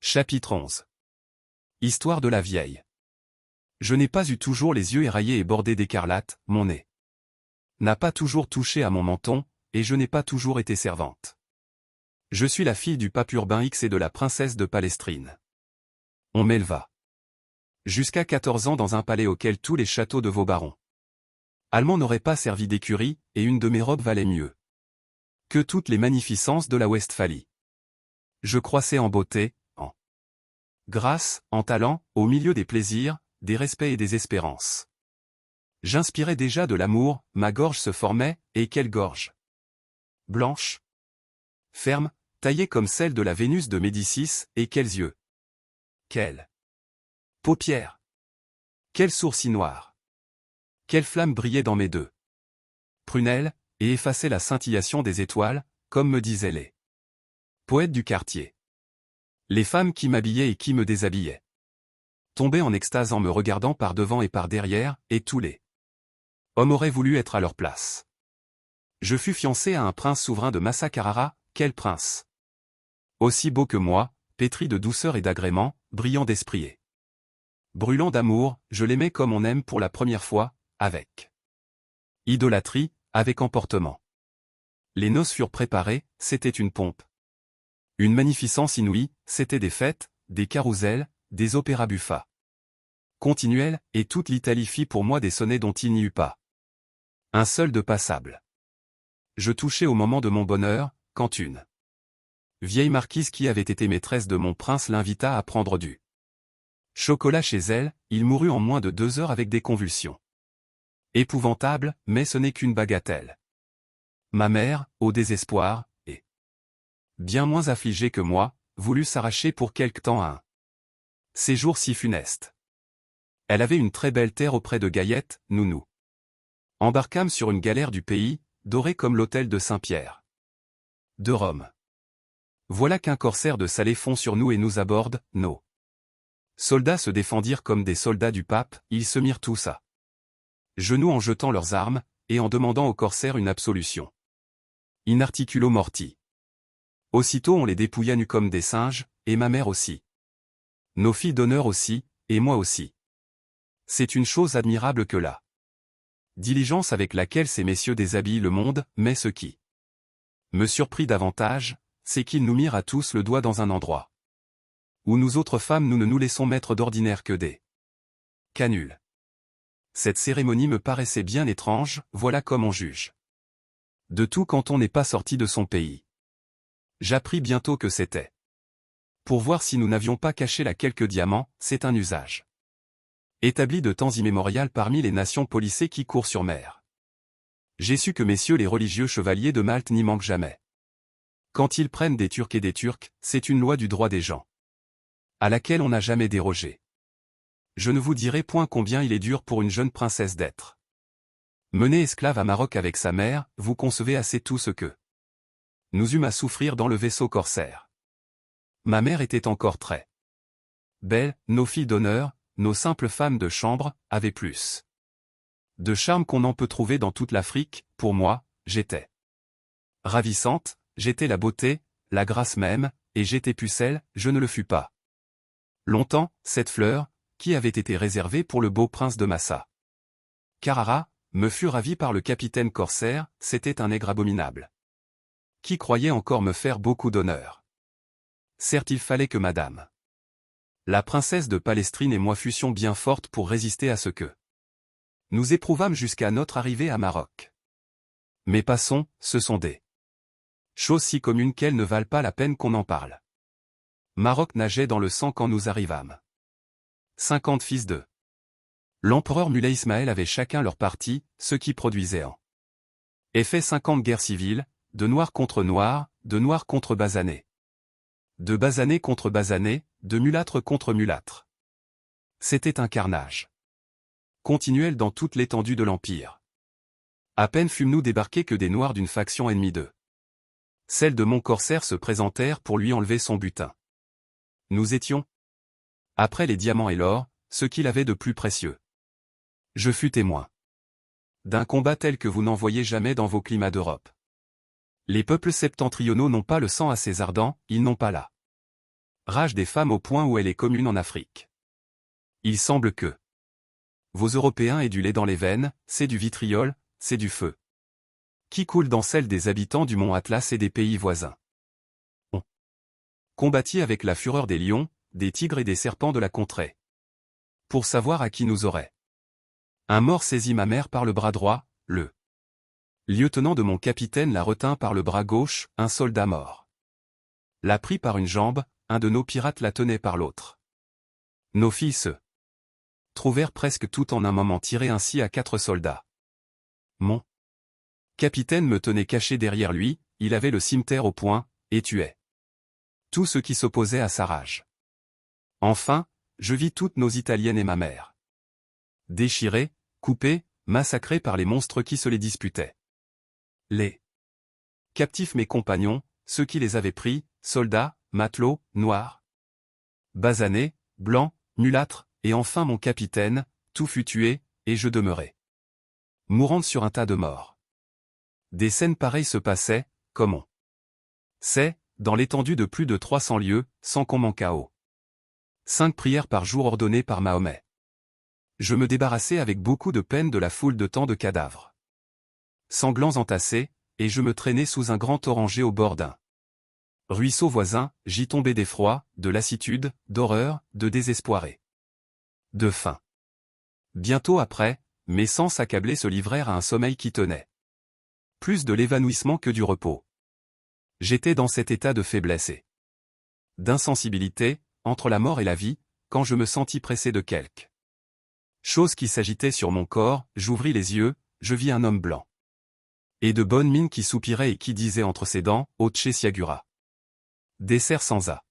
Chapitre 11. Histoire de la vieille. Je n'ai pas eu toujours les yeux éraillés et bordés d'écarlate, mon nez n'a pas toujours touché à mon menton, et je n'ai pas toujours été servante. Je suis la fille du pape Urbain X et de la princesse de Palestrine. On m'éleva jusqu'à 14 ans dans un palais auquel tous les châteaux de vos barons allemands n'auraient pas servi d'écurie, et une de mes robes valait mieux que toutes les magnificences de la Westphalie. Je croissais en beauté, en grâce, en talent, au milieu des plaisirs, des respects et des espérances. J'inspirais déjà de l'amour, ma gorge se formait, et quelle gorge! Blanche, ferme, taillée comme celle de la Vénus de Médicis, et quels yeux! Quelles paupières! Quels sourcils noirs! Quelle flamme brillait dans mes deux prunelles, et effaçait la scintillation des étoiles, comme me disaient les poètes du quartier. Les femmes qui m'habillaient et qui me déshabillaient tombaient en extase en me regardant par devant et par derrière, et tous les hommes auraient voulu être à leur place. Je fus fiancé à un prince souverain de Massa Carrara, quel prince! Aussi beau que moi, pétri de douceur et d'agrément, brillant d'esprit et brûlant d'amour, je l'aimais comme on aime pour la première fois, avec idolâtrie, avec emportement. Les noces furent préparées, c'était une pompe. Une magnificence inouïe, c'était des fêtes, des carousels, des opéras buffats continuels, et toute l'Italie fit pour moi des sonnets dont il n'y eut pas un seul de passable. Je touchais au moment de mon bonheur, quand une vieille marquise qui avait été maîtresse de mon prince l'invita à prendre du chocolat chez elle, il mourut en moins de 2 heures avec des convulsions épouvantables, mais ce n'est qu'une bagatelle. Ma mère, au désespoir, et bien moins affligée que moi, voulut s'arracher pour quelque temps à un séjour si funeste. Elle avait une très belle terre auprès de Gaillette, nous embarquâmes sur une galère du pays, dorée comme l'autel de Saint-Pierre de Rome. Voilà qu'un corsaire de Salé fond sur nous et nous aborde, nos soldats se défendirent comme des soldats du pape, ils se mirent tous à genoux en jetant leurs armes, et en demandant au corsaire une absolution. In articulo morti. Aussitôt on les dépouilla nus comme des singes, et ma mère aussi. Nos filles d'honneur aussi, et moi aussi. C'est une chose admirable que la diligence avec laquelle ces messieurs déshabillent le monde, mais ce qui me surprit davantage, c'est qu'ils nous mirent à tous le doigt dans un endroit où nous autres femmes nous ne nous laissons mettre d'ordinaire que des canules. Cette cérémonie me paraissait bien étrange, voilà comme on juge de tout quand on n'est pas sorti de son pays. J'appris bientôt que c'était pour voir si nous n'avions pas caché là quelques diamants, c'est un usage établi de temps immémorial parmi les nations policées qui courent sur mer. J'ai su que messieurs les religieux chevaliers de Malte n'y manquent jamais. Quand ils prennent des Turcs et des Turcs, c'est une loi du droit des gens à laquelle on n'a jamais dérogé. Je ne vous dirai point combien il est dur pour une jeune princesse d'être menée esclave à Maroc avec sa mère, vous concevez assez tout ce que nous eûmes à souffrir dans le vaisseau corsaire. Ma mère était encore très belle, nos filles d'honneur, nos simples femmes de chambre, avaient plus de charme qu'on en peut trouver dans toute l'Afrique, pour moi, j'étais ravissante, j'étais la beauté, la grâce même, et j'étais pucelle, je ne le fus pas. Longtemps, cette fleur, qui avait été réservée pour le beau prince de Massa Carrara, me fut ravie par le capitaine corsaire, c'était un nègre abominable qui croyait encore me faire beaucoup d'honneur. Certes il fallait que madame la princesse de Palestrine et moi fussions bien fortes pour résister à ce que nous éprouvâmes jusqu'à notre arrivée à Maroc. Mais passons, ce sont des choses si communes qu'elles ne valent pas la peine qu'on en parle. Maroc nageait dans le sang quand nous arrivâmes. 50 fils de l'empereur Moulay Ismaël avaient chacun leur parti, ce qui produisait en effet 50 guerres civiles, de noirs contre noirs, de noirs contre basanés, de basanés contre basanés, de mulâtres contre mulâtres. C'était un carnage continuel dans toute l'étendue de l'Empire. À peine fûmes-nous débarqués que des noirs d'une faction ennemie d'eux, celle de mon corsaire, se présentèrent pour lui enlever son butin. Nous étions, après les diamants et l'or, ce qu'il avait de plus précieux. Je fus témoin d'un combat tel que vous n'en voyez jamais dans vos climats d'Europe. Les peuples septentrionaux n'ont pas le sang assez ardent, ils n'ont pas la Rage des femmes au point où elle est commune en Afrique. Il semble que vos Européens aient du lait dans les veines, c'est du vitriol, c'est du feu. Qui coule dans celle des habitants du mont Atlas et des pays voisins. On combattit avec la fureur des lions, des tigres et des serpents de la contrée. Pour savoir à qui nous aurait. Un mort saisit ma mère par le bras droit, le lieutenant de mon capitaine la retint par le bras gauche, un soldat mort l'a pris par une jambe, un de nos pirates la tenait par l'autre. Nos filles se trouvèrent presque toutes en un moment tirées ainsi à 4 soldats. Mon capitaine me tenait caché derrière lui, il avait le cimeterre au poing, et tuait tout ce qui s'opposait à sa rage. Enfin, je vis toutes nos Italiennes et ma mère déchirées, coupées, massacrées par les monstres qui se les disputaient. Les captifs mes compagnons, ceux qui les avaient pris, soldats, matelots, noirs, basanés, blancs, mulâtres, et enfin mon capitaine, tout fut tué, et je demeurai mourante sur un tas de morts. Des scènes pareilles se passaient, comme on sait, dans l'étendue de plus de 300 lieues, sans qu'on manquât aux 5 prières par jour ordonnées par Mahomet. Je me débarrassai avec beaucoup de peine de la foule de tant de cadavres sanglants entassés, et je me traînai sous un grand oranger au bord d'un ruisseau voisin, j'y tombai d'effroi, de lassitude, d'horreur, de désespoir et de faim. Bientôt après, mes sens accablés se livrèrent à un sommeil qui tenait plus de l'évanouissement que du repos. J'étais dans cet état de faiblesse et d'insensibilité, entre la mort et la vie, quand je me sentis pressé de quelque chose qui s'agitait sur mon corps, j'ouvris les yeux, je vis un homme blanc et de bonne mine qui soupirait et qui disait entre ses dents, Oce Siagura. Dessert sans A.